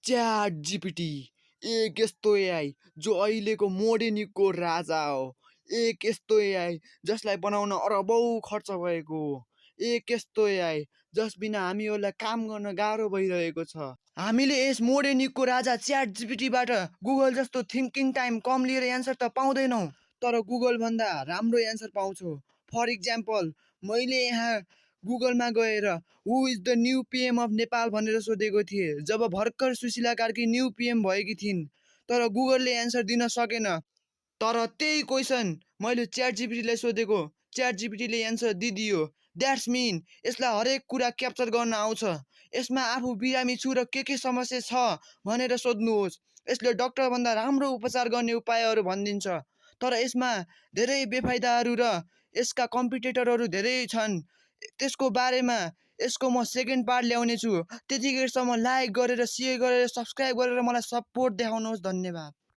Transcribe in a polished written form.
Chat GPT एक यस्तो AI जो अहिलेको मोडर्न युगको राजा हो। एक यस्तो एआई जसलाई बनाउन अरबौं खर्च भएको हो। एक यस्तो एआई जस बिना हामीहरूलाई काम गर्न गाह्रो भइरहेको छ। हामीले यस मोडर्न युगको राजा च्याट जिपिटीबाट गुगल जस्तो थिङ्किङ टाइम कम लिएर एन्सर त पाउँदैनौँ, तर गुगल भन्दा राम्रो एन्सर पाउँछौँ। फर इक्जाम्पल, मैले यहाँ गुगलमा गएर who is the new PM of Nepal भनेर सोधेको थिएँ जब भर्खर सुशीला कार्की न्यू पिएम भएकी थिइन्, तर गुगलले एन्सर दिन सकेन। तर त्यही क्वेसन मैले च्याट जिपिटीलाई सोधेको, च्याट जिपिटीले एन्सर दिदियो। द्याट्स मिन यसलाई हरेक कुरा क्याप्चर गर्न आउँछ। यसमा आफू बिरामी छु र के समस्या छ भनेर सोध्नुहोस्। यसले डक्टरभन्दा राम्रो उपचार गर्ने उपायहरू भनिदिन्छ। तर यसमा धेरै बेफाइदाहरू र यसका कम्पिटिटरहरू धेरै छन्। त्यसको बारेमा यसको म सेकेन्ड पार्ट ल्याउने छु। त्यतिखेरसम्म लाइक गरेर, सेयर गरेर, सब्सक्राइब गरेर मलाई सपोर्ट देखाउनुहोस्। धन्यवाद।